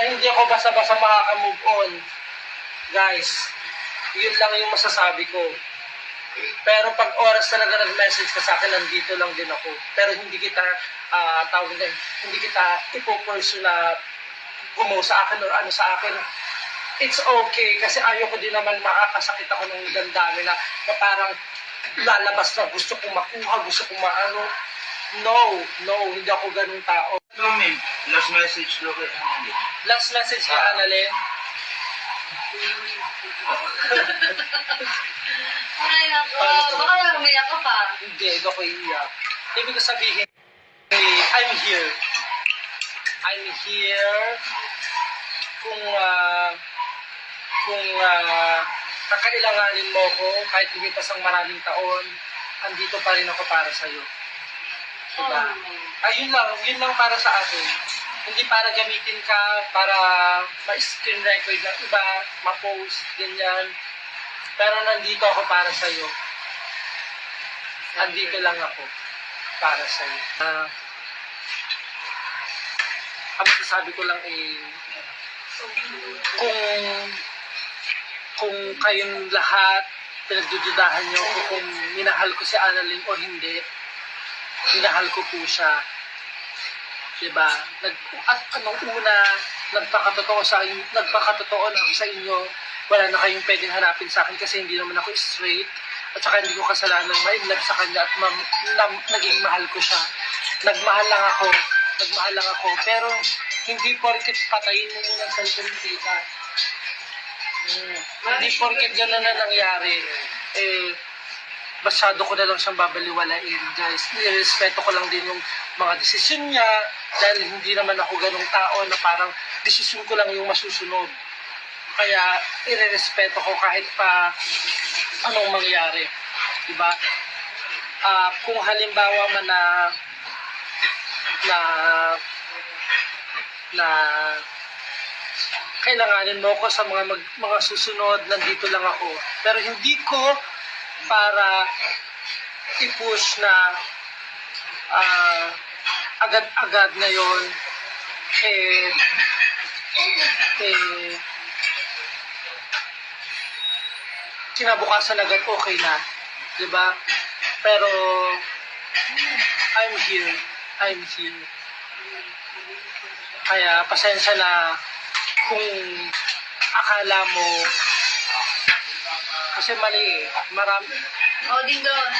hindi ako basta-basta makaka-move on. Guys, yun lang yung masasabi ko. Pero pag oras talaga nag-message ka sa akin, nandito lang din ako. Pero hindi kita, tawag din, hindi kita ipo-pursue na gumawa sa akin or ano sa akin. It's okay, kasi ayoko din naman makakasakit ako ng damdamin na parang lalabas na gusto kong makuha, gusto kong maano. No, hindi ako ganun tao. Last message lo kay Annalyn. Last message kay Annalyn. Ay, naku. Baka lang umiyak ka pa. Hindi, hindi ako iiyak. Ibig ko sabihin, I'm here. I'm here kung kakailanganin mo ko, kahit lumipas ang maraming taon, andito pa rin ako para sa'yo. Diba? Yun lang para sa akin. Hindi para gamitin ka, para ma-screen record ng iba, ma-post, ganyan. Pero nandito ako para sa'yo. Nandito lang ako para sa'yo. Ang masasabi ko lang kung kayong lahat pinagdududahan nyo kung minahal ko si Annalyn o hindi, minahal ko po siya. Diba? Nagpakatotoo na ako sa inyo. Wala na kayong pwedeng hanapin sa akin kasi hindi naman ako straight. At saka hindi ko kasalanan ma-inlove sa kanya at naging mahal ko siya. Nagmahal lang ako. Pero hindi porket patayin mo muna ang cellphone kita. Hindi porket gano'n na nangyari. Masyado ko na lang siyang babaliwalain, guys. Nirespeto ko lang din yung mga desisyon niya dahil hindi naman ako ganong tao na parang desisyon ko lang yung masusunod. Kaya irerespeto ko kahit pa anong mangyari. Diba? Kung halimbawa man na kailanganin mo ko sa mga susunod, nandito lang ako. Pero hindi ko para i-push na agad-agad ngayon kinabukasan agad okay na, diba? Pero I'm here. Kaya pasensya na kung akala mo kasi mali marami. O, din doon.